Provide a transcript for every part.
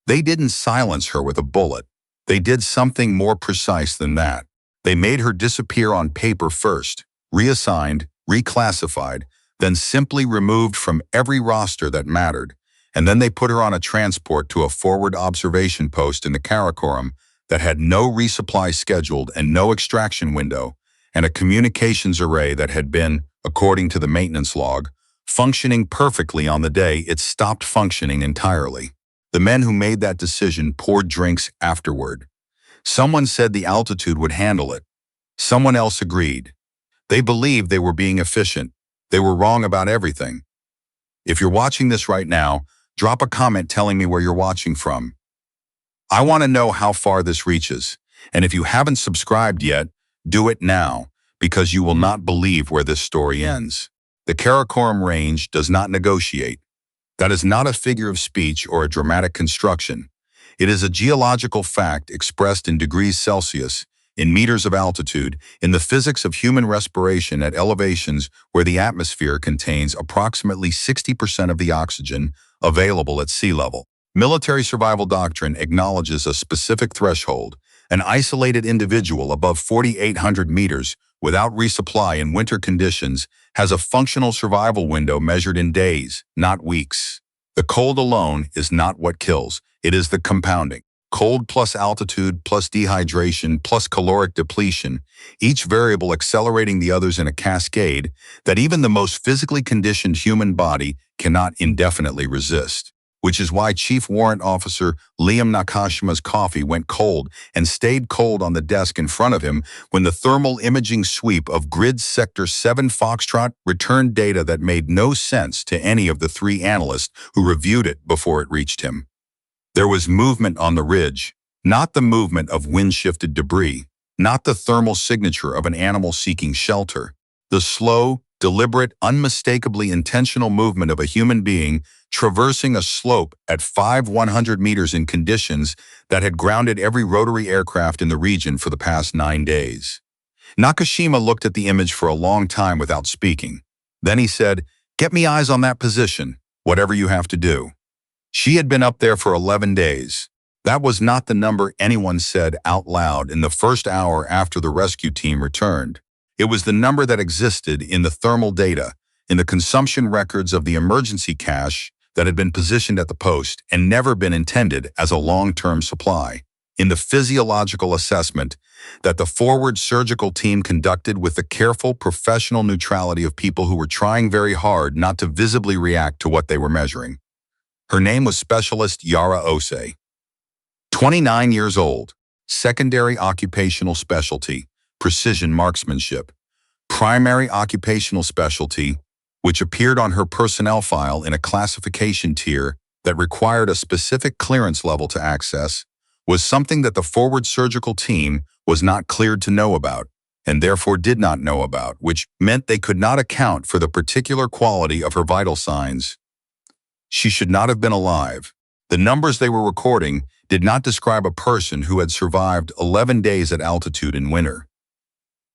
They didn't silence her with a bullet. They did something more precise than that. They made her disappear on paper first, reassigned, reclassified, then simply removed from every roster that mattered. And then they put her on a transport to a forward observation post in the Karakoram that had no resupply scheduled and no extraction window, and a communications array that had been, according to the maintenance log, functioning perfectly on the day it stopped functioning entirely. The men who made that decision poured drinks afterward. Someone said the altitude would handle it. Someone else agreed. They believed they were being efficient. They were wrong about everything. If you're watching this right now, drop a comment telling me where you're watching from. I want to know how far this reaches, and if you haven't subscribed yet, do it now, because you will not believe where this story ends. The Karakoram Range does not negotiate. That is not a figure of speech or a dramatic construction. It is a geological fact expressed in degrees Celsius, in meters of altitude, in the physics of human respiration at elevations where the atmosphere contains approximately 60% of the oxygen available at sea level. Military survival doctrine acknowledges a specific threshold. An isolated individual above 4,800 meters without resupply in winter conditions has a functional survival window measured in days, not weeks. The cold alone is not what kills. It is the compounding. Cold plus altitude plus dehydration plus caloric depletion, each variable accelerating the others in a cascade that even the most physically conditioned human body cannot indefinitely resist. Which is why Chief Warrant Officer Liam Nakashima's coffee went cold and stayed cold on the desk in front of him when the thermal imaging sweep of Grid Sector 7 Foxtrot returned data that made no sense to any of the 3 analysts who reviewed it before it reached him. There was movement on the ridge, not the movement of wind-shifted debris, not the thermal signature of an animal seeking shelter. The slow, deliberate, unmistakably intentional movement of a human being traversing a slope at 100 meters in conditions that had grounded every rotary aircraft in the region for the past 9 days. Nakashima looked at the image for a long time without speaking. Then he said, "Get me eyes on that position, whatever you have to do." She had been up there for 11 days. That was not the number anyone said out loud in the first hour after the rescue team returned. It was the number that existed in the thermal data, in the consumption records of the emergency cache that had been positioned at the post and never been intended as a long-term supply, in the physiological assessment that the forward surgical team conducted with the careful professional neutrality of people who were trying very hard not to visibly react to what they were measuring. Her name was Specialist Yara Osei. 29 years old, secondary occupational specialty, precision marksmanship. Primary occupational specialty, which appeared on her personnel file in a classification tier that required a specific clearance level to access, was something that the forward surgical team was not cleared to know about, and therefore did not know about, which meant they could not account for the particular quality of her vital signs. She should not have been alive. The numbers they were recording did not describe a person who had survived 11 days at altitude in winter.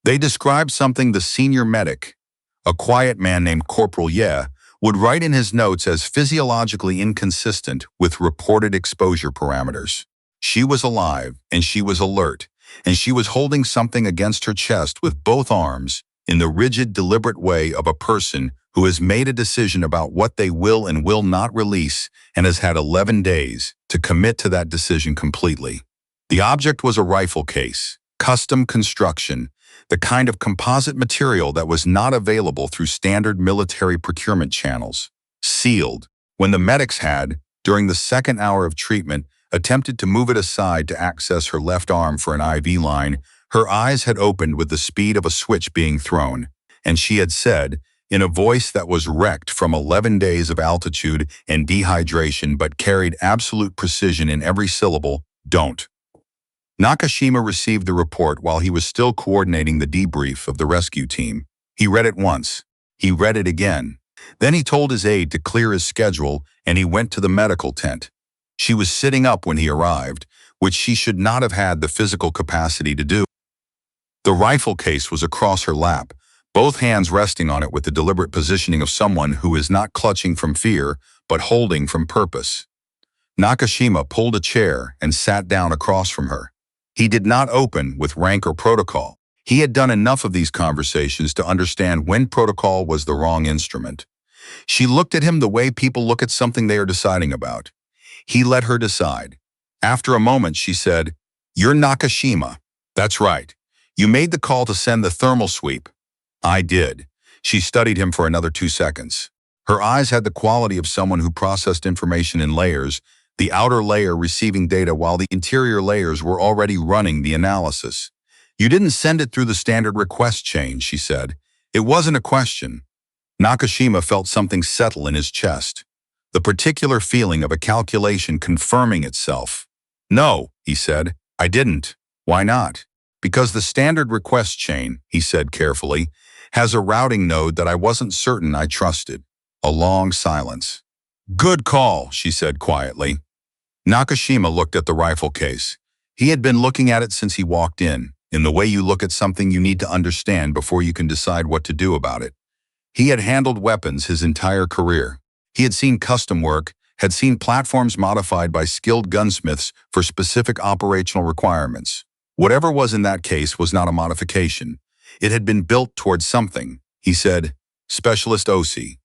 They described something the senior medic, a quiet man named Corporal Ye, would write in his notes as physiologically inconsistent with reported exposure parameters. She was alive, and she was alert, and she was holding something against her chest with both arms in the rigid, deliberate way of a person who has made a decision about what they will and will not release and has had 11 days to commit to that decision completely. The object was a rifle case, custom construction, the kind of composite material that was not available through standard military procurement channels. Sealed. When the medics had, during the second hour of treatment, attempted to move it aside to access her left arm for an IV line, her eyes had opened with the speed of a switch being thrown, and she had said, in a voice that was wrecked from 11 days of altitude and dehydration but carried absolute precision in every syllable, "Don't." Nakashima received the report while he was still coordinating the debrief of the rescue team. He read it once. He read it again. Then he told his aide to clear his schedule, and he went to the medical tent. She was sitting up when he arrived, which she should not have had the physical capacity to do. The rifle case was across her lap, both hands resting on it with the deliberate positioning of someone who is not clutching from fear, but holding from purpose. Nakashima pulled a chair and sat down across from her. He did not open with rank or protocol. He had done enough of these conversations to understand when protocol was the wrong instrument. She looked at him the way people look at something they are deciding about. He let her decide. After a moment, she said, "You're Nakashima." "That's right. You made the call to send the thermal sweep." "I did." She studied him for another 2 seconds. Her eyes had the quality of someone who processed information in layers, the outer layer receiving data while the interior layers were already running the analysis. "You didn't send it through the standard request chain," she said. "It wasn't a question." Nakashima felt something settle in his chest, the particular feeling of a calculation confirming itself. "No," he said, "I didn't." "Why not?" "Because the standard request chain," he said carefully, "has a routing node that I wasn't certain I trusted." A long silence. "Good call," she said quietly. Nakashima looked at the rifle case. He had been looking at it since he walked in the way you look at something you need to understand before you can decide what to do about it. He had handled weapons his entire career. He had seen custom work, had seen platforms modified by skilled gunsmiths for specific operational requirements. Whatever was in that case was not a modification. It had been built towards something. He said, "Specialist Osei.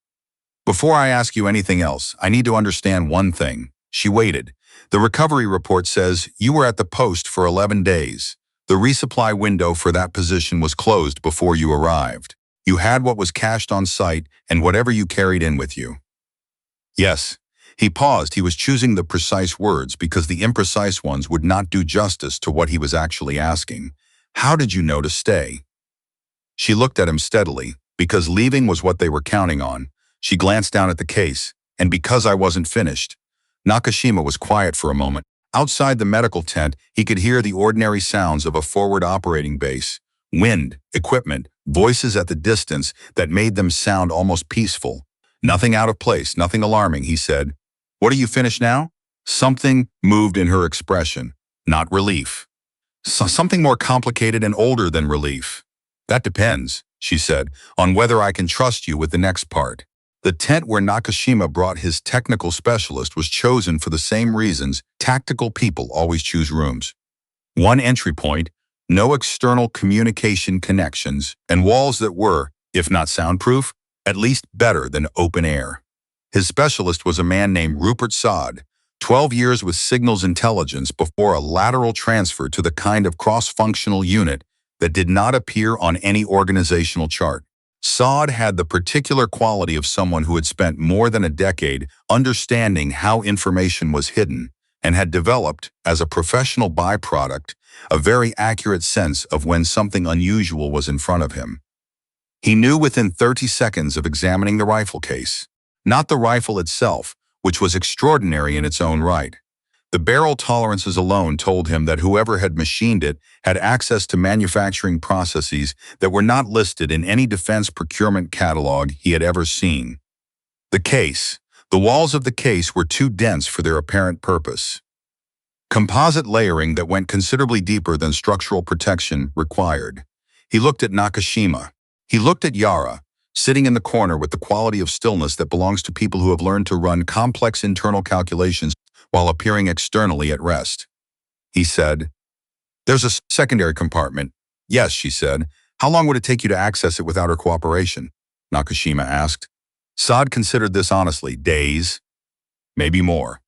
Before I ask you anything else, I need to understand one thing." She waited. "The recovery report says you were at the post for 11 days. The resupply window for that position was closed before you arrived. You had what was cached on site and whatever you carried in with you." "Yes." He paused. He was choosing the precise words because the imprecise ones would not do justice to what he was actually asking. "How did you know to stay?" She looked at him steadily, because leaving was what they were counting on. She glanced down at the case, and because I wasn't finished. Nakashima was quiet for a moment. Outside the medical tent, he could hear the ordinary sounds of a forward operating base. Wind, equipment, voices at the distance that made them sound almost peaceful. "Nothing out of place, nothing alarming," he said. "What are you finished now?" Something moved in her expression. Not relief. Something more complicated and older than relief. "That depends," she said, "on whether I can trust you with the next part." The tent where Nakashima brought his technical specialist was chosen for the same reasons tactical people always choose rooms. One entry point, no external communication connections, and walls that were, if not soundproof, at least better than open air. His specialist was a man named Rupert Saad, 12 years with signals intelligence before a lateral transfer to the kind of cross-functional unit that did not appear on any organizational chart. Saad had the particular quality of someone who had spent more than a decade understanding how information was hidden and had developed, as a professional byproduct, a very accurate sense of when something unusual was in front of him. He knew within 30 seconds of examining the rifle case, not the rifle itself, which was extraordinary in its own right. The barrel tolerances alone told him that whoever had machined it had access to manufacturing processes that were not listed in any defense procurement catalog he had ever seen. The case. The walls of the case were too dense for their apparent purpose. Composite layering that went considerably deeper than structural protection required. He looked at Nakashima. He looked at Yara, sitting in the corner with the quality of stillness that belongs to people who have learned to run complex internal calculations while appearing externally at rest. He said, "There's a secondary compartment." "Yes," she said. "How long would it take you to access it without her cooperation?" Nakashima asked. Saad considered this honestly. "Days, maybe more."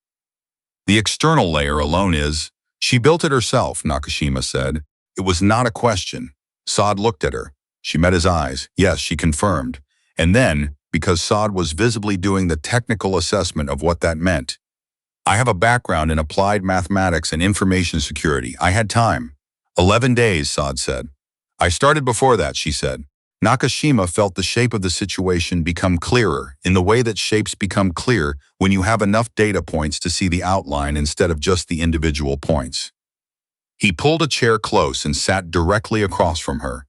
"The external layer alone is..." "She built it herself," Nakashima said. It was not a question. Saad looked at her. She met his eyes. "Yes," she confirmed. And then, because Saad was visibly doing the technical assessment of what that meant, "I have a background in applied mathematics and information security. I had time." 11 days, Saad said. "I started before that," she said. Nakashima felt the shape of the situation become clearer in the way that shapes become clear when you have enough data points to see the outline instead of just the individual points. He pulled a chair close and sat directly across from her,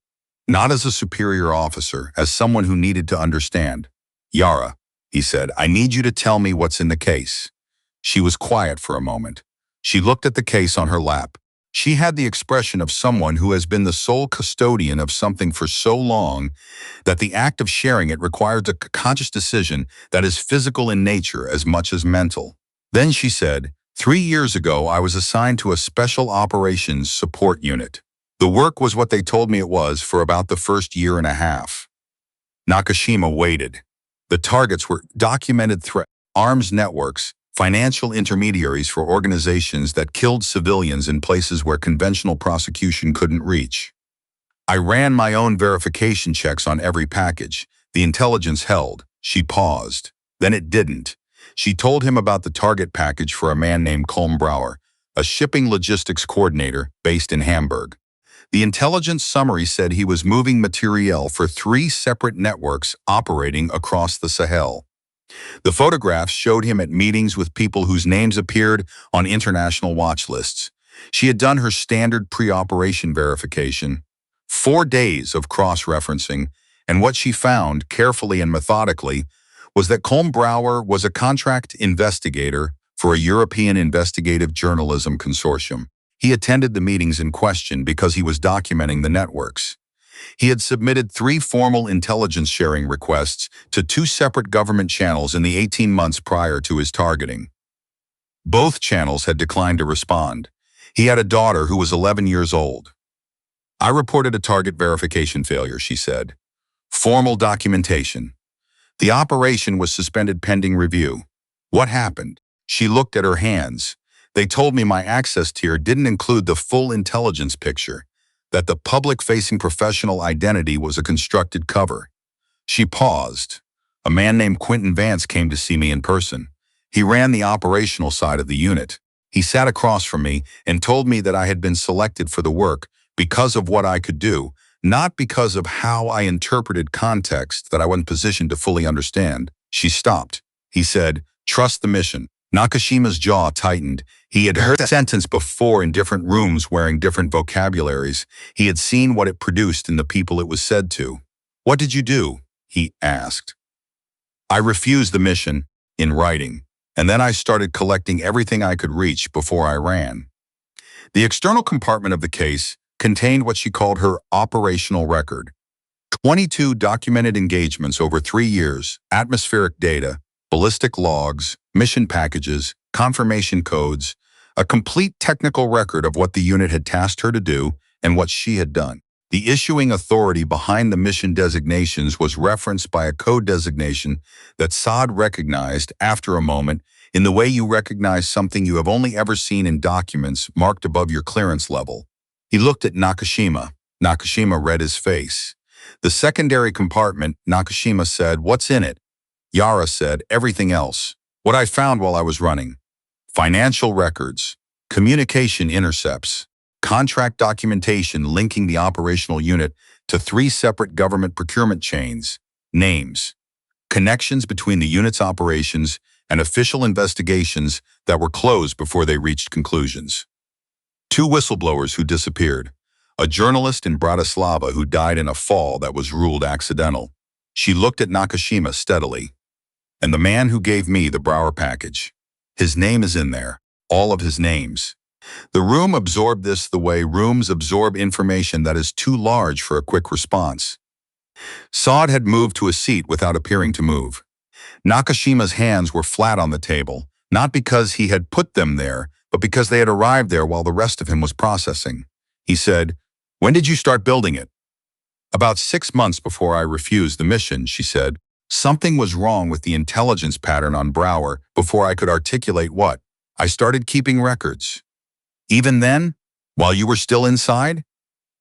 not as a superior officer, as someone who needed to understand. "Yara," he said, "I need you to tell me what's in the case." She was quiet for a moment. She looked at the case on her lap. She had the expression of someone who has been the sole custodian of something for so long that the act of sharing it requires a conscious decision that is physical in nature as much as mental. Then she said, 3 years ago, I was assigned to a special operations support unit. The work was what they told me it was for about the first year and a half. Nakashima waited. The targets were documented threats, arms networks, financial intermediaries for organizations that killed civilians in places where conventional prosecution couldn't reach. I ran my own verification checks on every package. The intelligence held. She paused. Then it didn't. She told him about the target package for a man named Colm Brouwer, a shipping logistics coordinator based in Hamburg. The intelligence summary said he was moving materiel for 3 separate networks operating across the Sahel. The photographs showed him at meetings with people whose names appeared on international watch lists. She had done her standard pre-operation verification, 4 days of cross-referencing, and what she found, carefully and methodically, was that Colm Brouwer was a contract investigator for a European investigative journalism consortium. He attended the meetings in question because he was documenting the networks. He had submitted 3 formal intelligence sharing requests to 2 separate government channels in the 18 months prior to his targeting. Both channels had declined to respond. He had a daughter who was 11 years old. I reported a target verification failure, she said. Formal documentation. The operation was suspended pending review. What happened? She looked at her hands. They told me my access tier didn't include the full intelligence picture, that the public-facing professional identity was a constructed cover. She paused. A man named Quentin Vance came to see me in person. He ran the operational side of the unit. He sat across from me and told me that I had been selected for the work because of what I could do, not because of how I interpreted context that I wasn't positioned to fully understand. She stopped. He said, "Trust the mission." Nakashima's jaw tightened. He had heard the sentence before in different rooms wearing different vocabularies. He had seen what it produced in the people it was said to. "What did you do?" he asked. "I refused the mission, in writing, and then I started collecting everything I could reach before I ran." The external compartment of the case contained what she called her operational record. 22 documented engagements over 3 years, atmospheric data, ballistic logs, mission packages, confirmation codes, a complete technical record of what the unit had tasked her to do and what she had done. The issuing authority behind the mission designations was referenced by a code designation that Saad recognized after a moment in the way you recognize something you have only ever seen in documents marked above your clearance level. He looked at Nakashima. Nakashima read his face. The secondary compartment, Nakashima said, "What's in it?" Yara said, "Everything else. What I found while I was running. Financial records, communication intercepts, contract documentation linking the operational unit to 3 separate government procurement chains, names, connections between the unit's operations and official investigations that were closed before they reached conclusions. 2 whistleblowers who disappeared, a journalist in Bratislava who died in a fall that was ruled accidental." She looked at Nakashima steadily. "And the man who gave me the Brouwer package. His name is in there, all of his names." The room absorbed this the way rooms absorb information that is too large for a quick response. Saad had moved to a seat without appearing to move. Nakashima's hands were flat on the table, not because he had put them there, but because they had arrived there while the rest of him was processing. He said, "When did you start building it?" "About 6 months before I refused the mission," she said. "Something was wrong with the intelligence pattern on Brouwer before I could articulate what. I started keeping records." "Even then? While you were still inside?"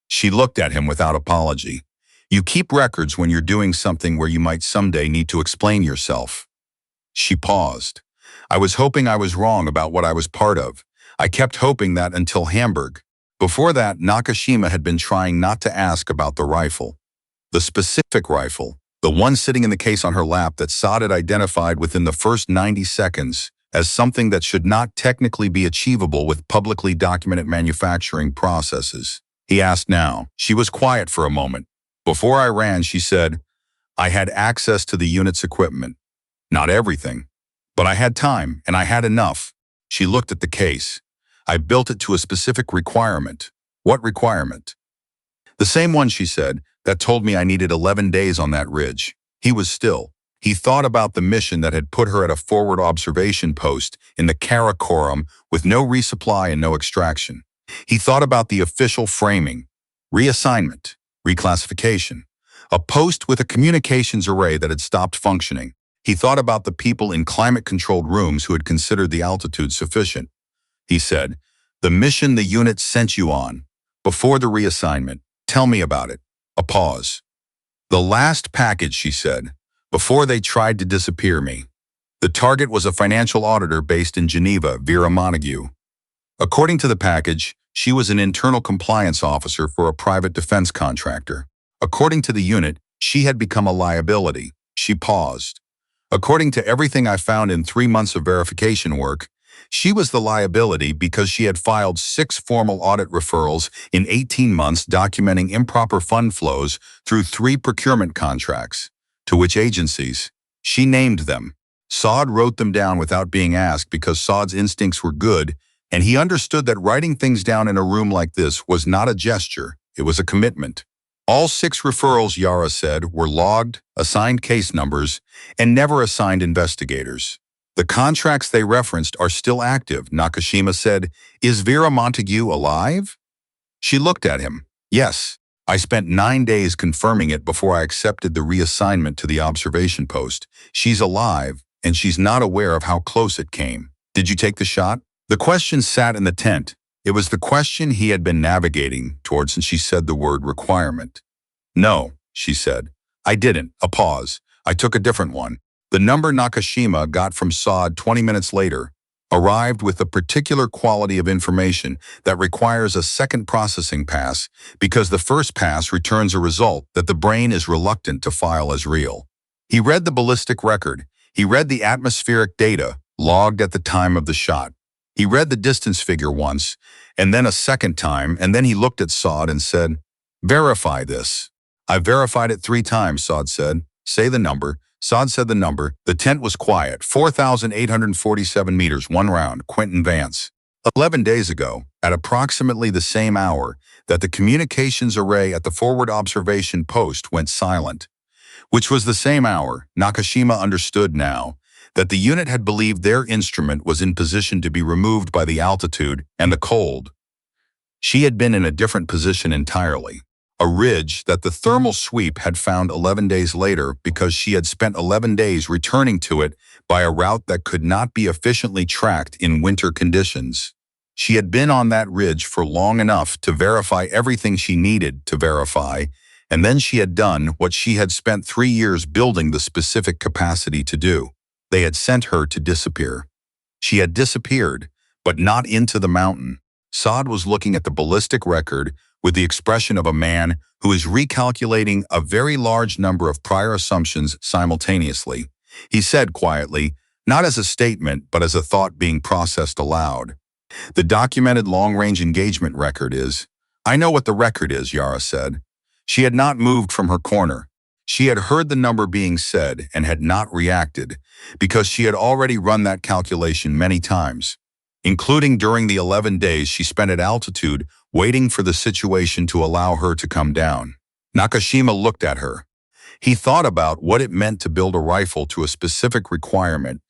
She looked at him without apology. "You keep records when you're doing something where you might someday need to explain yourself." She paused. "I was hoping I was wrong about what I was part of. I kept hoping that until Hamburg. Before that, Nakashima had been trying not to ask about the rifle. The specific rifle, the one sitting in the case on her lap that Saad had identified within the first 90 seconds as something that should not technically be achievable with publicly documented manufacturing processes. He asked now. She was quiet for a moment. "Before I ran," she said, "I had access to the unit's equipment. Not everything. But I had time, and I had enough." She looked at the case. "I built it to a specific requirement." "What requirement?" "The same one," she said, "that told me I needed 11 days on that ridge." He was still. He thought about the mission that had put her at a forward observation post in the Karakoram with no resupply and no extraction. He thought about the official framing, reassignment, reclassification, a post with a communications array that had stopped functioning. He thought about the people in climate-controlled rooms who had considered the altitude sufficient. He said, "The mission the unit sent you on, before the reassignment, tell me about it." A pause. "The last package," she said, "before they tried to disappear me. The target was a financial auditor based in Geneva, Vera Montague. According to the package, she was an internal compliance officer for a private defense contractor. According to the unit, she had become a liability." She paused. "According to everything I found in 3 months of verification work, she was the liability because she had filed 6 formal audit referrals in 18 months documenting improper fund flows through 3 procurement contracts. To which agencies? She named them. Saad wrote them down without being asked because Saad's instincts were good, and he understood that writing things down in a room like this was not a gesture, it was a commitment. All 6 referrals, Yara said, were logged, assigned case numbers, and never assigned investigators. "The contracts they referenced are still active," Nakashima said. "Is Vera Montague alive?" She looked at him. "Yes. I spent 9 days confirming it before I accepted the reassignment to the observation post. She's alive, and she's not aware of how close it came. Did you take the shot?" The question sat in the tent. It was the question he had been navigating towards since she said the word requirement. "No," she said. "I didn't." A pause. "I took a different one." The number Nakashima got from Saad 20 minutes later arrived with a particular quality of information that requires a second processing pass because the first pass returns a result that the brain is reluctant to file as real. He read the ballistic record. He read the atmospheric data logged at the time of the shot. He read the distance figure once, and then a second time, and then he looked at Saad and said, "Verify this." "I verified it 3 times, Saad said. "Say the number." Saad said the number. The tent was quiet. 4,847 meters, 1 round, Quentin Vance. 11 days ago, at approximately the same hour that the communications array at the forward observation post went silent, which was the same hour, Nakashima understood now, that the unit had believed their instrument was in position to be removed by the altitude and the cold. She had been in a different position entirely. A ridge that the thermal sweep had found 11 days later because she had spent 11 days returning to it by a route that could not be efficiently tracked in winter conditions. She had been on that ridge for long enough to verify everything she needed to verify, and then she had done what she had spent 3 years building the specific capacity to do. They had sent her to disappear. She had disappeared, but not into the mountain. Saad was looking at the ballistic record with the expression of a man who is recalculating a very large number of prior assumptions simultaneously. He said quietly, not as a statement, but as a thought being processed aloud, "The documented long-range engagement record is..." "I know what the record is," Yara said. She had not moved from her corner. She had heard the number being said and had not reacted because she had already run that calculation many times, including during the 11 days she spent at altitude waiting for the situation to allow her to come down. Nakashima looked at her. He thought about what it meant to build a rifle to a specific requirement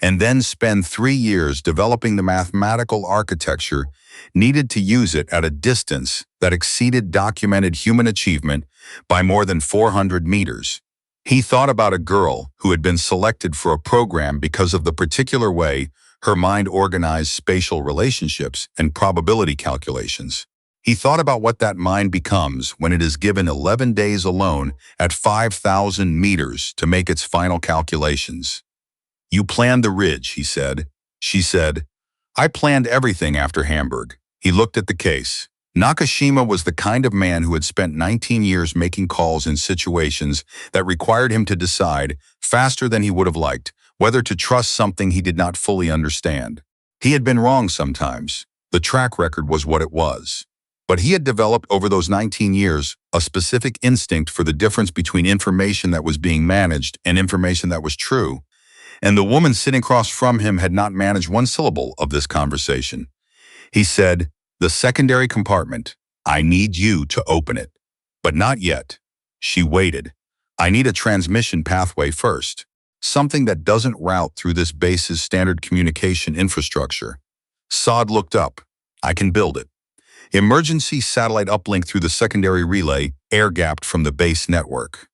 and then spend 3 years developing the mathematical architecture needed to use it at a distance that exceeded documented human achievement by more than 400 meters. He thought about a girl who had been selected for a program because of the particular way her mind organized spatial relationships and probability calculations. He thought about what that mind becomes when it is given 11 days alone at 5,000 meters to make its final calculations. "You planned the ridge," he said. She said, "I planned everything after Hamburg." He looked at the case. Nakashima was the kind of man who had spent 19 years making calls in situations that required him to decide, faster than he would have liked, whether to trust something he did not fully understand. He had been wrong sometimes. The track record was what it was. But he had developed over those 19 years a specific instinct for the difference between information that was being managed and information that was true. And the woman sitting across from him had not managed one syllable of this conversation. He said, "The secondary compartment. I need you to open it." "But not yet." She waited. "I need a transmission pathway first." something that doesn't route through this base's standard communication infrastructure. Saad looked up. I can build it. Emergency satellite uplink through the secondary relay, air-gapped from the base network.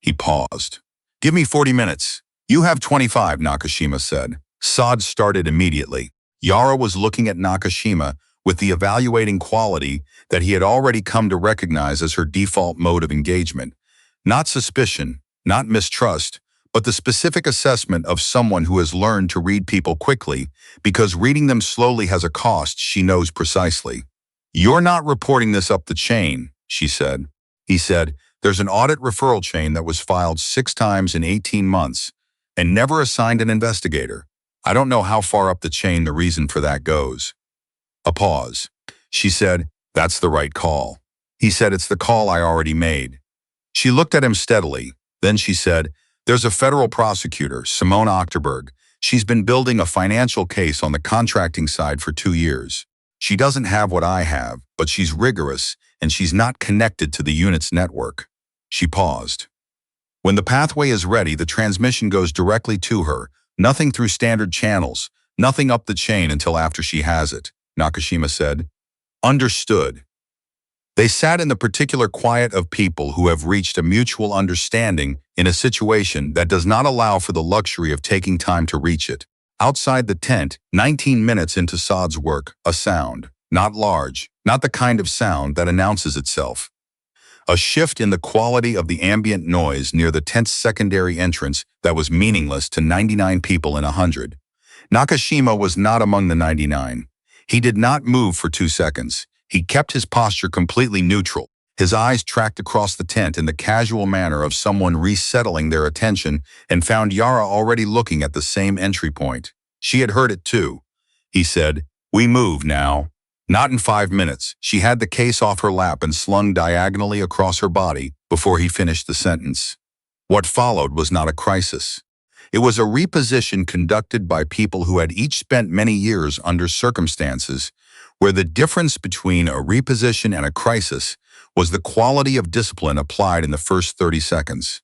He paused. Give me 40 minutes. You have 25, Nakashima said. Saad started immediately. Yara was looking at Nakashima with the evaluating quality that he had already come to recognize as her default mode of engagement. Not suspicion, not mistrust, but the specific assessment of someone who has learned to read people quickly because reading them slowly has a cost she knows precisely. You're not reporting this up the chain, she said. He said, there's an audit referral chain that was filed 6 times in 18 months and never assigned an investigator. I don't know how far up the chain the reason for that goes. A pause. She said, that's the right call. He said, it's the call I already made. She looked at him steadily. Then she said, there's a federal prosecutor, Simone Ochterberg. She's been building a financial case on the contracting side for 2 years. She doesn't have what I have, but she's rigorous, and she's not connected to the unit's network. She paused. When the pathway is ready, the transmission goes directly to her, nothing through standard channels, nothing up the chain until after she has it, Nakashima said. Understood. They sat in the particular quiet of people who have reached a mutual understanding in a situation that does not allow for the luxury of taking time to reach it. Outside the tent, 19 minutes into Saad's work, a sound, not large, not the kind of sound that announces itself. A shift in the quality of the ambient noise near the tent's secondary entrance that was meaningless to 99 people in 100. Nakashima was not among the 99. He did not move for 2 seconds. He kept his posture completely neutral. His eyes tracked across the tent in the casual manner of someone resettling their attention and found Yara already looking at the same entry point. She had heard it too. He said, we move now. Not in 5 minutes. She had the case off her lap and slung diagonally across her body before he finished the sentence. What followed was not a crisis. It was a reposition conducted by people who had each spent many years under circumstances where the difference between a reposition and a crisis was the quality of discipline applied in the first 30 seconds.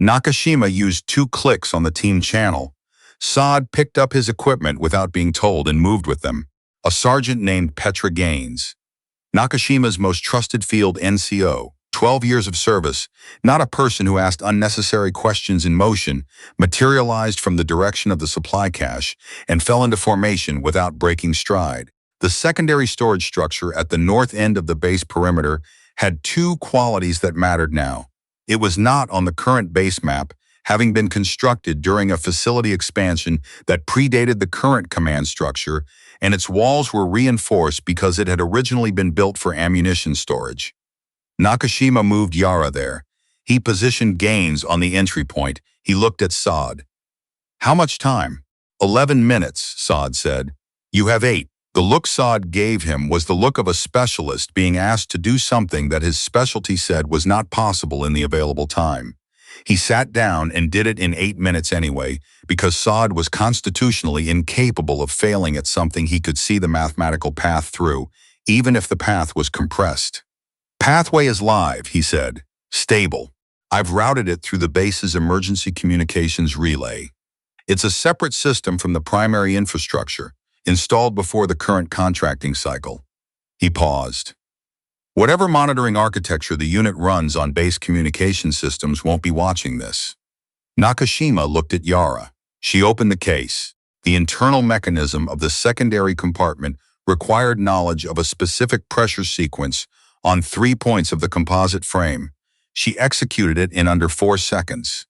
Nakashima used 2 clicks on the team channel. Saad picked up his equipment without being told and moved with them. A sergeant named Petra Gaines. Nakashima's most trusted field NCO, 12 years of service, not a person who asked unnecessary questions in motion, materialized from the direction of the supply cache and fell into formation without breaking stride. The secondary storage structure at the north end of the base perimeter had 2 qualities that mattered now. It was not on the current base map, having been constructed during a facility expansion that predated the current command structure, and its walls were reinforced because it had originally been built for ammunition storage. Nakashima moved Yara there. He positioned Gaines on the entry point. He looked at Saad. How much time? 11 minutes, Saad said. You have 8. The look Saad gave him was the look of a specialist being asked to do something that his specialty said was not possible in the available time. He sat down and did it in 8 minutes anyway, because Saad was constitutionally incapable of failing at something he could see the mathematical path through, even if the path was compressed. Pathway is live, he said. Stable. I've routed it through the base's emergency communications relay. It's a separate system from the primary infrastructure, installed before the current contracting cycle. He paused. Whatever monitoring architecture the unit runs on base communication systems won't be watching this. Nakashima looked at Yara. She opened the case. The internal mechanism of the secondary compartment required knowledge of a specific pressure sequence on 3 points of the composite frame. She executed it in under 4 seconds.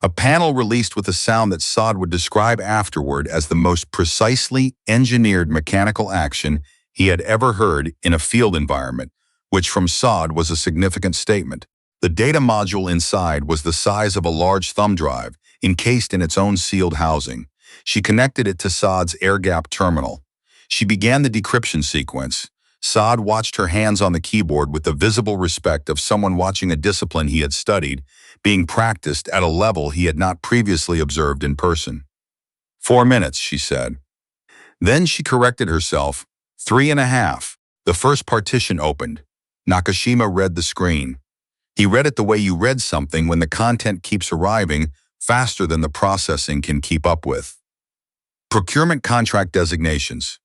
A panel released with a sound that Saad would describe afterward as the most precisely engineered mechanical action he had ever heard in a field environment, which from Saad was a significant statement. The data module inside was the size of a large thumb drive, encased in its own sealed housing. She connected it to Saad's air-gapped terminal. She began the decryption sequence. Saad watched her hands on the keyboard with the visible respect of someone watching a discipline he had studied, being practiced at a level he had not previously observed in person. 4 minutes, she said. Then she corrected herself. 3.5. The first partition opened. Nakashima read the screen. He read it the way you read something when the content keeps arriving faster than the processing can keep up with. Procurement contract designations.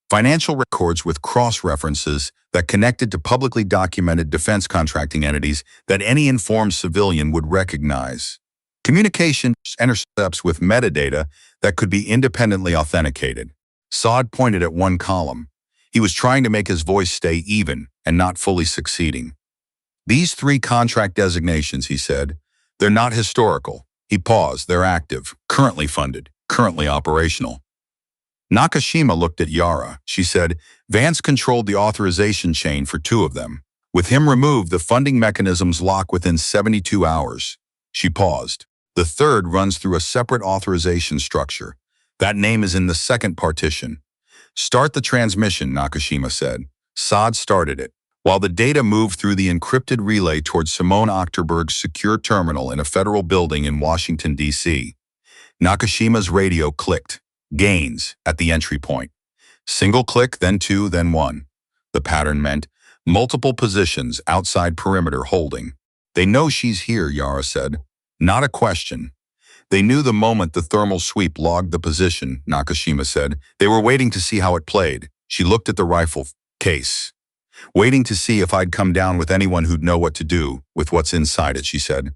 Financial records with cross-references that connected to publicly documented defense contracting entities that any informed civilian would recognize. Communication intercepts with metadata that could be independently authenticated. Saad pointed at one column. He was trying to make his voice stay even and not fully succeeding. These 3 contract designations, he said, they're not historical. He paused. They're active, currently funded, currently operational. Nakashima looked at Yara. She said, Vance controlled the authorization chain for 2 of them. With him removed, the funding mechanisms lock within 72 hours. She paused. The 3rd runs through a separate authorization structure. That name is in the 2nd partition. Start the transmission, Nakashima said. Saad started it. While the data moved through the encrypted relay towards Simone Ochterberg's secure terminal in a federal building in Washington, D.C., Nakashima's radio clicked. Gains at the entry point. Single click, then 2, then 1. The pattern meant multiple positions outside perimeter holding. They know she's here, Yara said. Not a question. They knew the moment the thermal sweep logged the position, Nakashima said. They were waiting to see how it played. She looked at the rifle case. Waiting to see if I'd come down with anyone who'd know what to do with what's inside it, she said.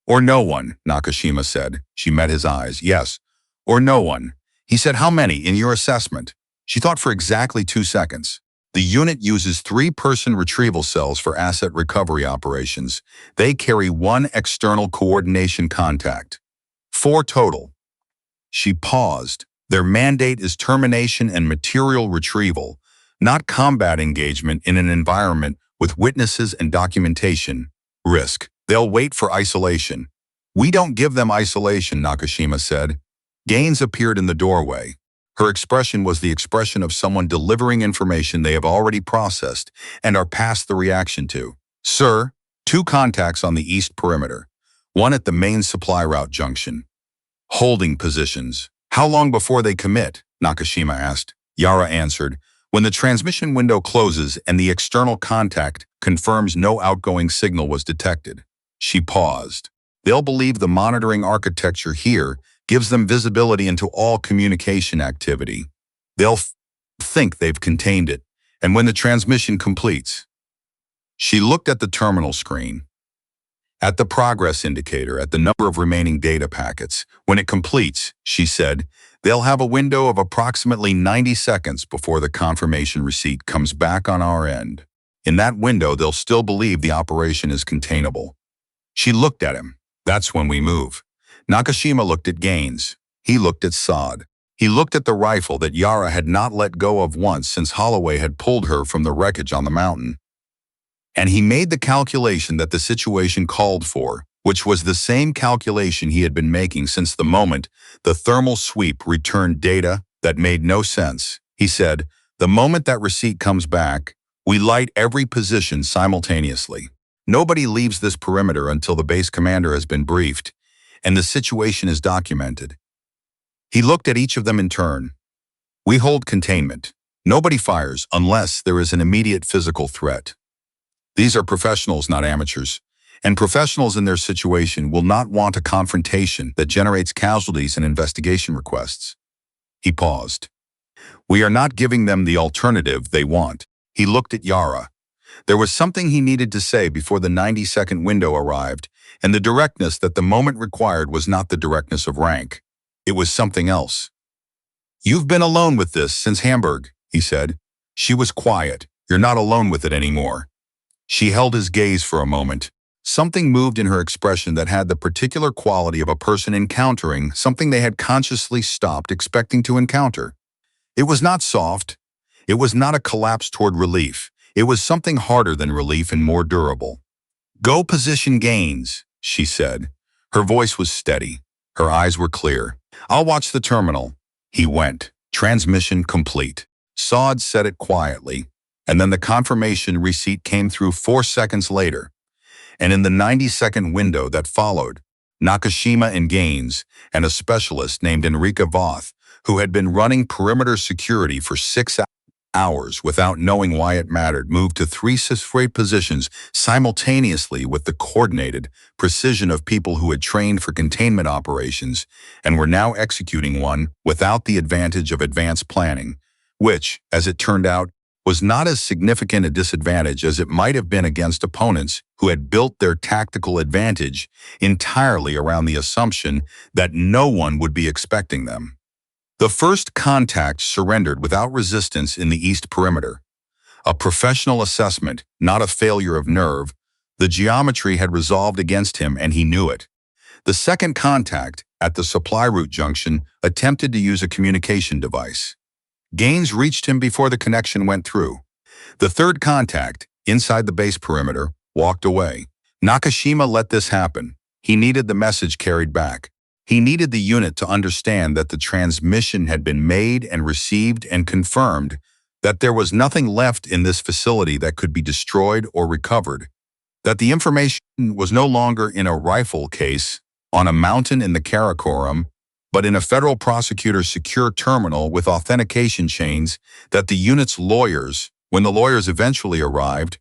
Or no one, Nakashima said. She met his eyes. Yes, or no one. He said, how many in your assessment? She thought for exactly 2 seconds. The unit uses 3-person retrieval cells for asset recovery operations. They carry 1 external coordination contact. 4 total. She paused. Their mandate is termination and material retrieval, not combat engagement in an environment with witnesses and documentation. Risk. They'll wait for isolation. We don't give them isolation, Nakashima said. Gaines appeared in the doorway. Her expression was the expression of someone delivering information they have already processed and are past the reaction to. Sir, 2 contacts on the east perimeter. 1 at the main supply route junction. Holding positions. How long before they commit? Nakashima asked. Yara answered, when the transmission window closes and the external contact confirms no outgoing signal was detected. She paused. They'll believe the monitoring architecture here gives them visibility into all communication activity. They'll think they've contained it, and when the transmission completes. She looked at the terminal screen, at the progress indicator, at the number of remaining data packets. When it completes, she said, they'll have a window of approximately 90 seconds before the confirmation receipt comes back on our end. In that window, they'll still believe the operation is containable. She looked at him. That's when we move. Nakashima looked at Gaines. He looked at Saad. He looked at the rifle that Yara had not let go of once since Holloway had pulled her from the wreckage on the mountain. And he made the calculation that the situation called for, which was the same calculation he had been making since the moment the thermal sweep returned data that made no sense. He said, the moment that receipt comes back, we light every position simultaneously. Nobody leaves this perimeter until the base commander has been briefed and the situation is documented. He looked at each of them in turn. We hold containment. Nobody fires unless there is an immediate physical threat. These are professionals, not amateurs, and professionals in their situation will not want a confrontation that generates casualties and investigation requests. He paused. We are not giving them the alternative they want. He looked at Yara. There was something he needed to say before the 90-second window arrived, and the directness that the moment required was not the directness of rank. It was something else. You've been alone with this since Hamburg, he said. She was quiet. You're not alone with it anymore. She held his gaze for a moment. Something moved in her expression that had the particular quality of a person encountering something they had consciously stopped expecting to encounter. It was not soft. It was not a collapse toward relief. It was something harder than relief and more durable. Go position Gaines, she said. Her voice was steady. Her eyes were clear. I'll watch the terminal. He went. Transmission complete. Saad said it quietly, and then the confirmation receipt came through 4 seconds later. And in the 90-second window that followed, Nakashima and Gaines, and a specialist named Enrica Voth, who had been running perimeter security for 6 hours, hours without knowing why it mattered, moved to three separate positions simultaneously with the coordinated precision of people who had trained for containment operations and were now executing one without the advantage of advanced planning, which, as it turned out, was not as significant a disadvantage as it might have been against opponents who had built their tactical advantage entirely around the assumption that no one would be expecting them. The first contact surrendered without resistance in the east perimeter. A professional assessment, not a failure of nerve. The geometry had resolved against him and he knew it. The second contact, at the supply route junction, attempted to use a communication device. Gaines reached him before the connection went through. The third contact, inside the base perimeter, walked away. Nakashima let this happen. He needed the message carried back. He needed the unit to understand that the transmission had been made and received and confirmed, that there was nothing left in this facility that could be destroyed or recovered, that the information was no longer in a rifle case on a mountain in the Karakoram, but in a federal prosecutor's secure terminal with authentication chains that the unit's lawyers, when the lawyers eventually arrived,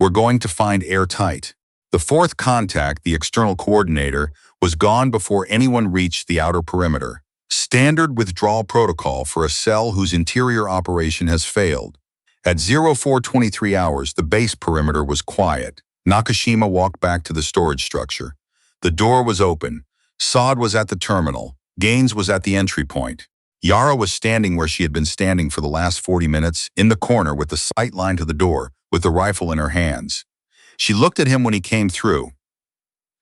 were going to find airtight. The fourth contact, the external coordinator, was gone before anyone reached the outer perimeter. Standard withdrawal protocol for a cell whose interior operation has failed. At 0423 hours, the base perimeter was quiet. Nakashima walked back to the storage structure. The door was open. Saad was at the terminal. Gaines was at the entry point. Yara was standing where she had been standing for the last 40 minutes, in the corner with the sight line to the door, with the rifle in her hands. She looked at him when he came through.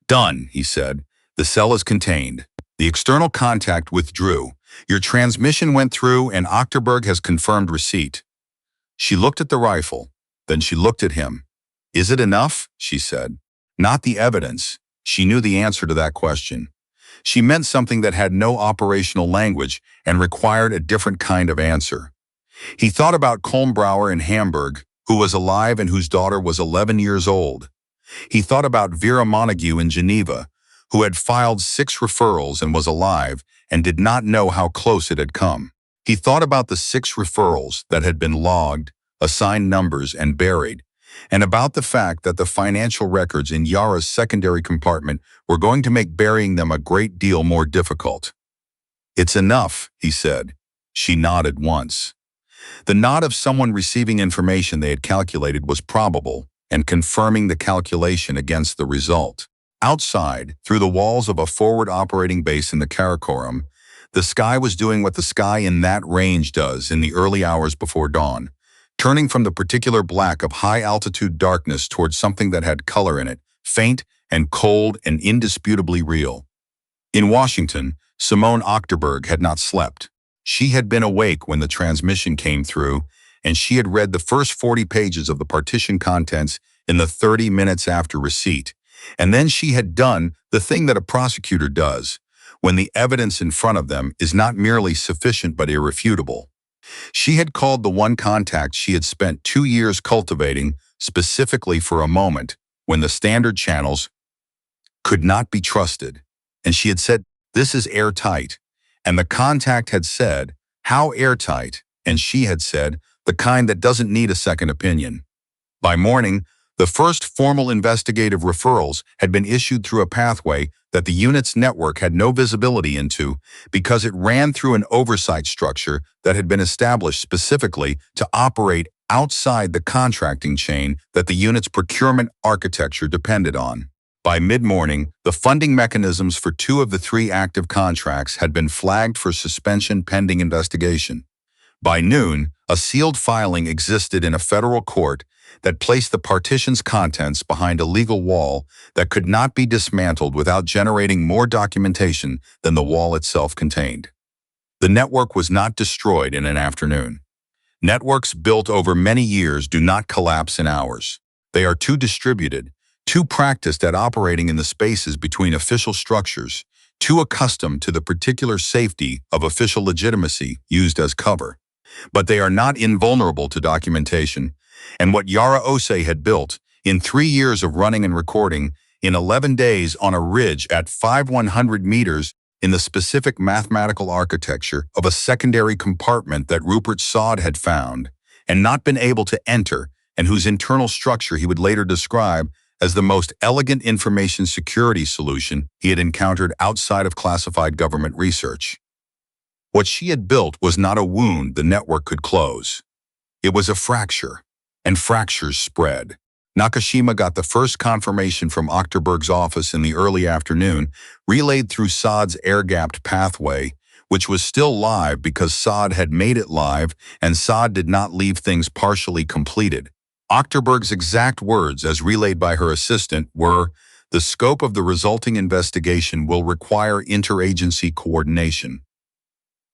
"Done," he said. "The cell is contained. The external contact withdrew. Your transmission went through and Ochterberg has confirmed receipt." She looked at the rifle. Then she looked at him. "Is it enough?" she said. Not the evidence. She knew the answer to that question. She meant something that had no operational language and required a different kind of answer. He thought about Kolmbrauer in Hamburg, who was alive and whose daughter was 11 years old. He thought about Vera Montague in Geneva, who had filed 6 referrals and was alive and did not know how close it had come. He thought about the 6 referrals that had been logged, assigned numbers, and buried, and about the fact that the financial records in Yara's secondary compartment were going to make burying them a great deal more difficult. "It's enough," he said. She nodded once. The nod of someone receiving information they had calculated was probable and confirming the calculation against the result. Outside, through the walls of a forward operating base in the Karakoram, the sky was doing what the sky in that range does in the early hours before dawn, turning from the particular black of high-altitude darkness towards something that had color in it, faint and cold and indisputably real. In Washington, Simone Ochterberg had not slept. She had been awake when the transmission came through, and she had read the first 40 pages of the partition contents in the 30 minutes after receipt. And then she had done the thing that a prosecutor does, when the evidence in front of them is not merely sufficient but irrefutable. She had called the one contact she had spent 2 years cultivating specifically for a moment when the standard channels could not be trusted. And she had said, "This is airtight." And the contact had said, "How airtight?" And she had said, "The kind that doesn't need a second opinion." By morning, the first formal investigative referrals had been issued through a pathway that the unit's network had no visibility into because it ran through an oversight structure that had been established specifically to operate outside the contracting chain that the unit's procurement architecture depended on. By mid-morning, the funding mechanisms for 2 of the 3 active contracts had been flagged for suspension pending investigation. By noon, a sealed filing existed in a federal court that placed the partition's contents behind a legal wall that could not be dismantled without generating more documentation than the wall itself contained. The network was not destroyed in an afternoon. Networks built over many years do not collapse in hours. They are too distributed, too practiced at operating in the spaces between official structures, too accustomed to the particular safety of official legitimacy used as cover. But they are not invulnerable to documentation, and what Yara Osei had built, in 3 years of running and recording, in 11 days on a ridge at 5,100 meters in the specific mathematical architecture of a secondary compartment that Rupert Saad had found, and not been able to enter, and whose internal structure he would later describe as the most elegant information security solution he had encountered outside of classified government research. What she had built was not a wound the network could close. It was a fracture, and fractures spread. Nakashima got the first confirmation from Achterberg's office in the early afternoon, relayed through Saad's air-gapped pathway, which was still live because Saad had made it live and Saad did not leave things partially completed. Achterberg's exact words, as relayed by her assistant, were, "The scope of the resulting investigation will require interagency coordination.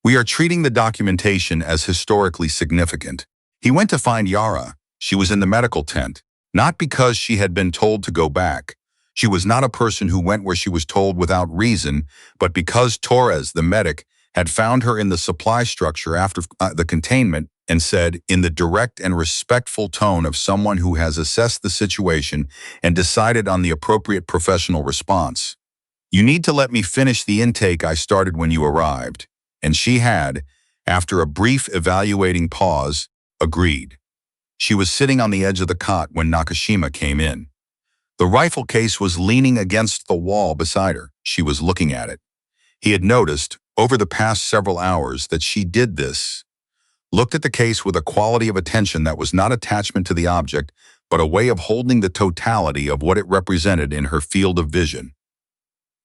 We are treating the documentation as historically significant." He went to find Yara. She was in the medical tent, not because she had been told to go back. She was not a person who went where she was told without reason, but because Torres, the medic, had found her in the supply structure after the containment and said, in the direct and respectful tone of someone who has assessed the situation and decided on the appropriate professional response, "You need to let me finish the intake I started when you arrived." And she had, after a brief evaluating pause, agreed. She was sitting on the edge of the cot when Nakashima came in. The rifle case was leaning against the wall beside her. She was looking at it. He had noticed, over the past several hours, that she did this. Looked at the case with a quality of attention that was not attachment to the object, but a way of holding the totality of what it represented in her field of vision.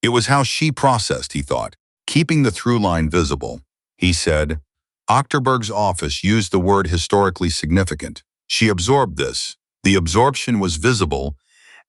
It was how she processed, he thought, keeping the through line visible. He said, Achterberg's office used the word historically significant. She absorbed this. The absorption was visible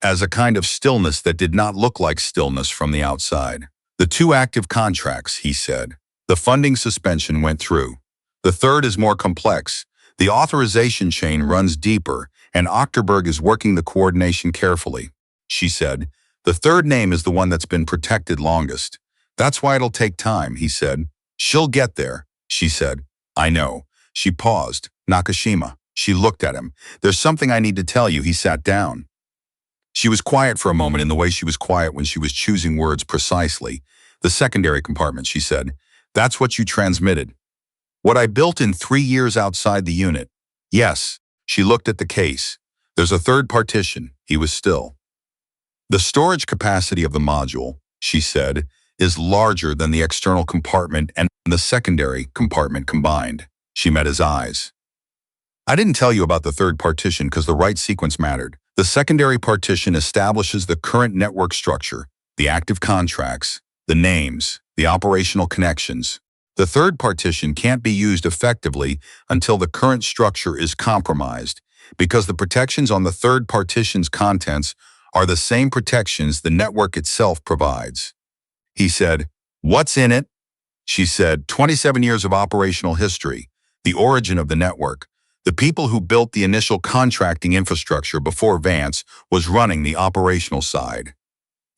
as a kind of stillness that did not look like stillness from the outside. The two active contracts, he said. The funding suspension went through. The third is more complex. The authorization chain runs deeper, and Achterberg is working the coordination carefully. She said, the third name is the one that's been protected longest. That's why it'll take time, he said. She'll get there, she said. I know. She paused. Nakashima. She looked at him. There's something I need to tell you. He sat down. She was quiet for a moment in the way she was quiet when she was choosing words precisely. The secondary compartment, she said. That's what you transmitted. What I built in 3 years outside the unit. Yes. She looked at the case. There's a third partition. He was still. The storage capacity of the module, she said, is larger than the external compartment and the secondary compartment combined. She met his eyes. I didn't tell you about the third partition because the right sequence mattered. The secondary partition establishes the current network structure, the active contracts, the names, the operational connections. The third partition can't be used effectively until the current structure is compromised, because the protections on the third partition's contents are the same protections the network itself provides. He said, what's in it? She said, 27 years of operational history, the origin of the network. The people who built the initial contracting infrastructure before Vance was running the operational side.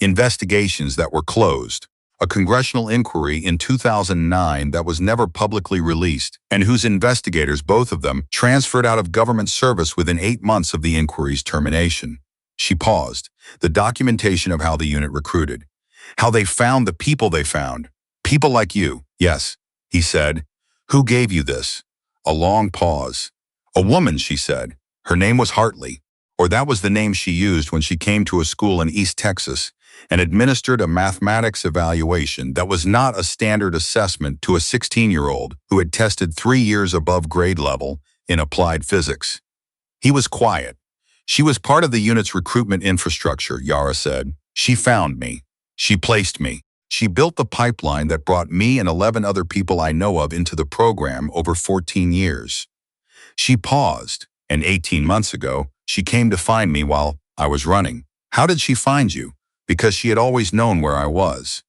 Investigations that were closed. A congressional inquiry in 2009 that was never publicly released, and whose investigators, both of them, transferred out of government service within 8 months of the inquiry's termination. She paused. The documentation of how the unit recruited. How they found the people they found. People like you. Yes, he said. Who gave you this? A long pause. A woman, she said. Her name was Hartley, or that was the name she used when she came to a school in East Texas and administered a mathematics evaluation that was not a standard assessment to a 16-year-old who had tested 3 years above grade level in applied physics. He was quiet. She was part of the unit's recruitment infrastructure, Yara said. She found me. She placed me. She built the pipeline that brought me and 11 other people I know of into the program over 14 years. She paused, and 18 months ago, she came to find me while I was running. How did she find you? Because she had always known where I was.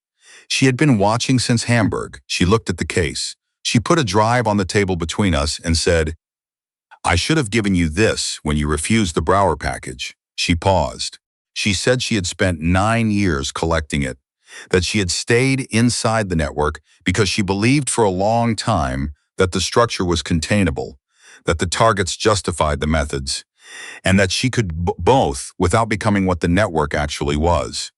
She had been watching since Hamburg. She looked at the case. She put a drive on the table between us and said, I should have given you this when you refused the Brower package. She paused. She said she had spent 9 years collecting it, that she had stayed inside the network because she believed for a long time that the structure was containable, that the targets justified the methods, and that she could both without becoming what the network actually was.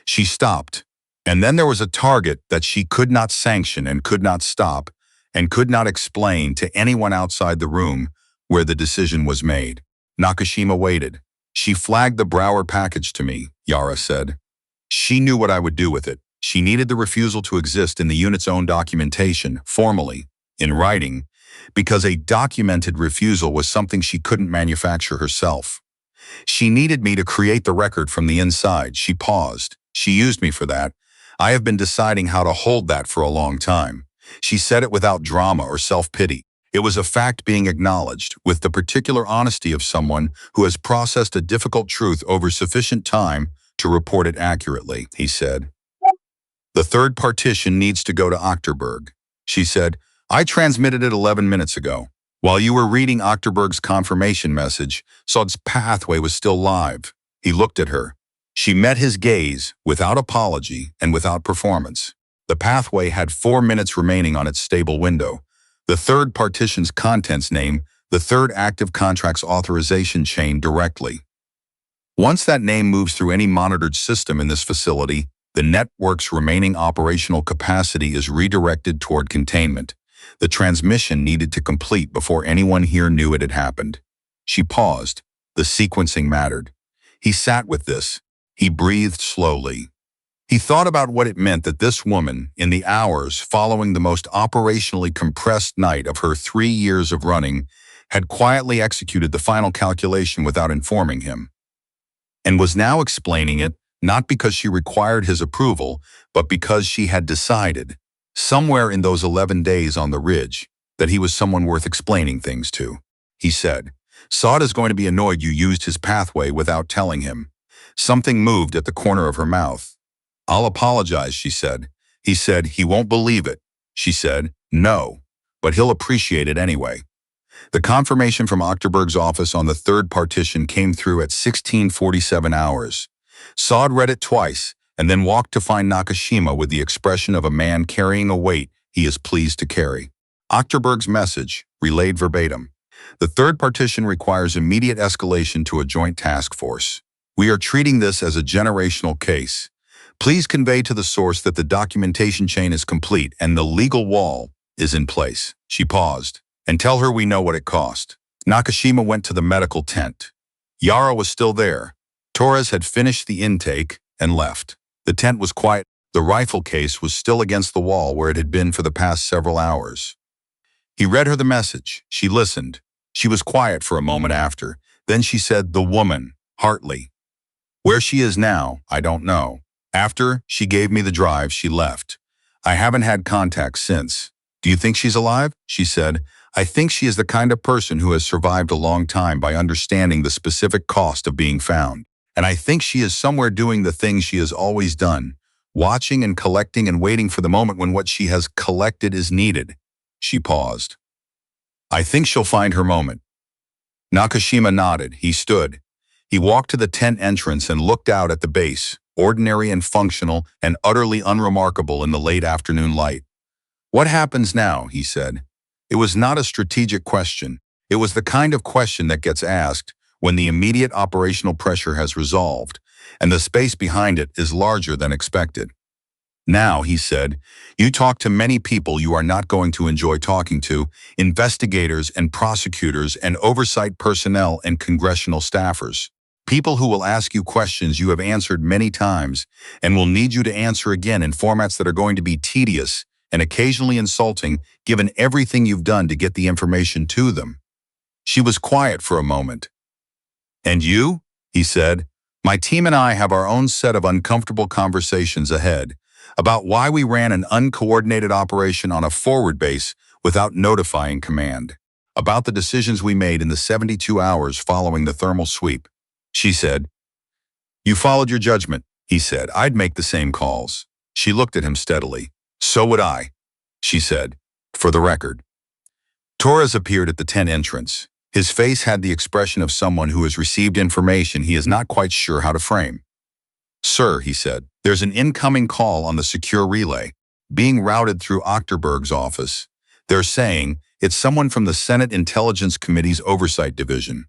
She stopped, and then there was a target that she could not sanction and could not stop and could not explain to anyone outside the room where the decision was made. Nakashima waited. She flagged the Brower package to me, Yara said. She knew what I would do with it. She needed the refusal to exist in the unit's own documentation, formally, in writing, because a documented refusal was something she couldn't manufacture herself. She needed me to create the record from the inside. She paused. She used me for that. I have been deciding how to hold that for a long time. She said it without drama or self-pity. It was a fact being acknowledged, with the particular honesty of someone who has processed a difficult truth over sufficient time to report it accurately, he said. The third partition needs to go to Achterberg. She said, I transmitted it 11 minutes ago. While you were reading Achterberg's confirmation message, Sod's pathway was still live. He looked at her. She met his gaze, without apology and without performance. The pathway had 4 minutes remaining on its stable window. The third partition's contents name, the third active contract's authorization chain directly. Once that name moves through any monitored system in this facility, the network's remaining operational capacity is redirected toward containment. The transmission needed to complete before anyone here knew it had happened. She paused. The sequencing mattered. He sat with this. He breathed slowly. He thought about what it meant that this woman, in the hours following the most operationally compressed night of her 3 years of running, had quietly executed the final calculation without informing him, and was now explaining it not because she required his approval, but because she had decided, somewhere in those 11 days on the ridge, that he was someone worth explaining things to. He said, Sod is going to be annoyed you used his pathway without telling him. Something moved at the corner of her mouth. I'll apologize, she said. He said, he won't believe it. She said, no, but he'll appreciate it anyway. The confirmation from Achterberg's office on the third partition came through at 16:47 hours. Sod read it twice and then walked to find Nakashima with the expression of a man carrying a weight he is pleased to carry. Achterberg's message, relayed verbatim. The third partition requires immediate escalation to a joint task force. We are treating this as a generational case. Please convey to the source that the documentation chain is complete and the legal wall is in place. She paused. And tell her we know what it cost. Nakashima went to the medical tent. Yara was still there. Torres had finished the intake and left. The tent was quiet. The rifle case was still against the wall where it had been for the past several hours. He read her the message. She listened. She was quiet for a moment after. Then she said, the woman, Hartley. Where she is now, I don't know. After she gave me the drive, she left. I haven't had contact since. Do you think she's alive? She said. I think she is the kind of person who has survived a long time by understanding the specific cost of being found. And I think she is somewhere doing the things she has always done, watching and collecting and waiting for the moment when what she has collected is needed. She paused. I think she'll find her moment. Nakashima nodded. He stood. He walked to the tent entrance and looked out at the base, ordinary and functional and utterly unremarkable in the late afternoon light. What happens now? He said. It was not a strategic question. It was the kind of question that gets asked when the immediate operational pressure has resolved and the space behind it is larger than expected. Now, he said, you talk to many people you are not going to enjoy talking to, investigators and prosecutors and oversight personnel and congressional staffers. People who will ask you questions you have answered many times and will need you to answer again in formats that are going to be tedious and occasionally insulting, given everything you've done to get the information to them. She was quiet for a moment. And you? He said. My team and I have our own set of uncomfortable conversations ahead about why we ran an uncoordinated operation on a forward base without notifying command, about the decisions we made in the 72 hours following the thermal sweep. She said, you followed your judgment, he said. I'd make the same calls. She looked at him steadily. So would I, she said, for the record. Torres appeared at the tent entrance. His face had the expression of someone who has received information he is not quite sure how to frame. Sir, he said, there's an incoming call on the secure relay, being routed through Achterberg's office. They're saying it's someone from the Senate Intelligence Committee's Oversight Division.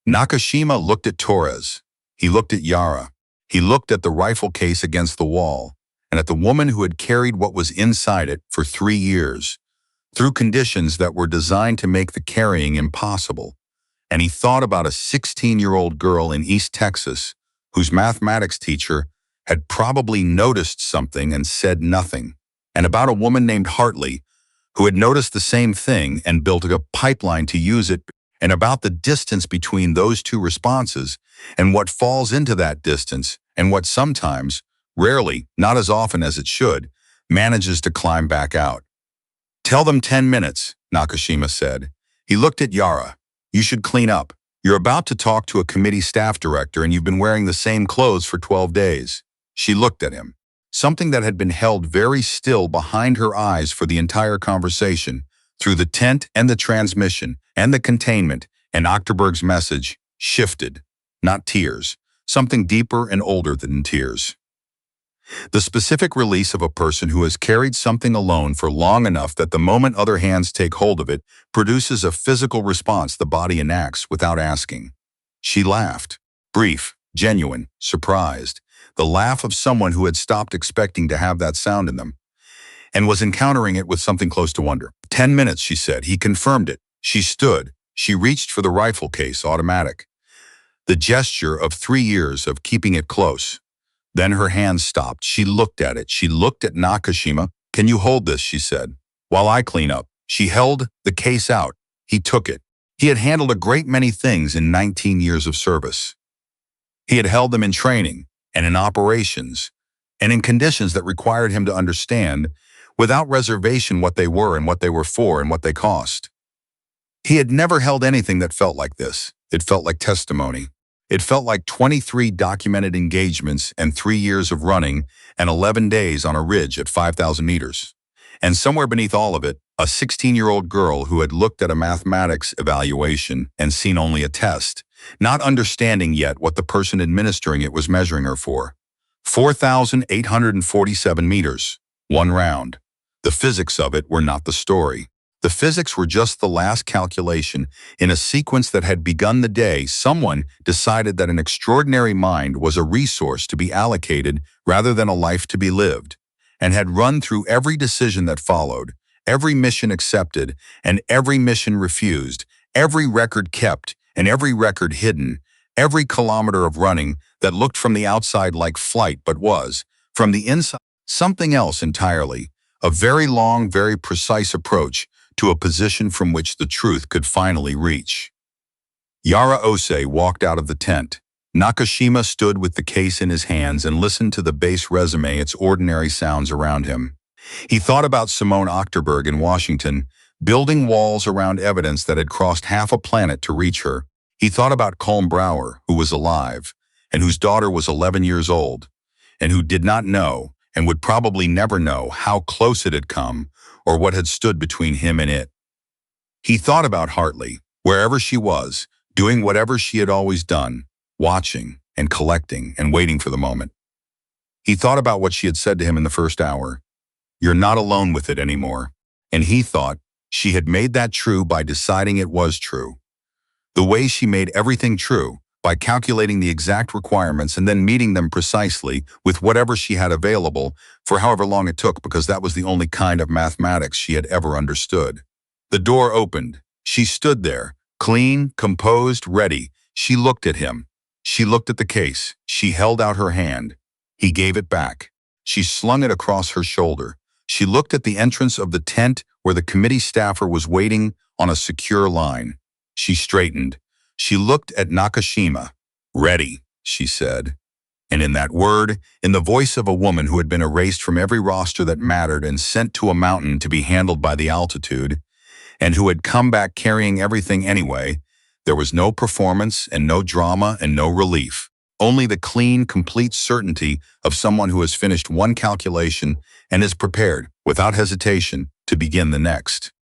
Nakashima looked at Torres. He looked at Yara. He looked at the rifle case against the wall, and at the woman who had carried what was inside it for 3 years. through conditions that were designed to make the carrying impossible. And he thought about a 16-year-old girl in East Texas whose mathematics teacher had probably noticed something and said nothing, and about a woman named Hartley who had noticed the same thing and built a pipeline to use it, and about the distance between those two responses and what falls into that distance and what sometimes, rarely, not as often as it should, manages to climb back out. "Tell them 10 minutes, Nakashima said. He looked at Yara. "You should clean up. You're about to talk to a committee staff director and you've been wearing the same clothes for 12 days. She looked at him. Something that had been held very still behind her eyes for the entire conversation, through the tent and the transmission and the containment and Ochterberg's message, shifted. Not tears. Something deeper and older than tears. The specific release of a person who has carried something alone for long enough that the moment other hands take hold of it produces a physical response the body enacts without asking. She laughed. Brief, genuine, surprised. The laugh of someone who had stopped expecting to have that sound in them and was encountering it with something close to wonder. 10 minutes, she said. He confirmed it. She stood. She reached for the rifle case, automatic. The gesture of 3 years of keeping it close. Then her hand stopped. She looked at it. She looked at Nakashima. "Can you hold this?" she said. "While I clean up." She held the case out. He took it. He had handled a great many things in 19 years of service. He had held them in training and in operations and in conditions that required him to understand without reservation what they were and what they were for and what they cost. He had never held anything that felt like this. It felt like testimony. It felt like 23 documented engagements and 3 years of running and 11 days on a ridge at 5,000 meters. And somewhere beneath all of it, a 16-year-old girl who had looked at a mathematics evaluation and seen only a test, not understanding yet what the person administering it was measuring her for. 4,847 meters, one round. The physics of it were not the story. The physics were just the last calculation in a sequence that had begun the day someone decided that an extraordinary mind was a resource to be allocated rather than a life to be lived, and had run through every decision that followed, every mission accepted and every mission refused, every record kept and every record hidden, every kilometer of running that looked from the outside like flight but was, from the inside, something else entirely, a very long, very precise approach to a position from which the truth could finally reach. Yara Osei walked out of the tent. Nakashima stood with the case in his hands and listened to the base resume, its ordinary sounds around him. He thought about Simone Ochterberg in Washington, building walls around evidence that had crossed half a planet to reach her. He thought about Colm Brower, who was alive, and whose daughter was 11 years old, and who did not know, and would probably never know, how close it had come, or what had stood between him and it. He thought about Hartley, wherever she was, doing whatever she had always done, watching and collecting and waiting for the moment. He thought about what she had said to him in the first hour. "You're not alone with it anymore." And he thought she had made that true by deciding it was true. The way she made everything true, by calculating the exact requirements and then meeting them precisely with whatever she had available for however long it took, because that was the only kind of mathematics she had ever understood. The door opened. She stood there, clean, composed, ready. She looked at him. She looked at the case. She held out her hand. He gave it back. She slung it across her shoulder. She looked at the entrance of the tent where the committee staffer was waiting on a secure line. She straightened. She looked at Nakashima. "Ready," she said. And in that word, in the voice of a woman who had been erased from every roster that mattered and sent to a mountain to be handled by the altitude, and who had come back carrying everything anyway, there was no performance and no drama and no relief. Only the clean, complete certainty of someone who has finished one calculation and is prepared, without hesitation, to begin the next.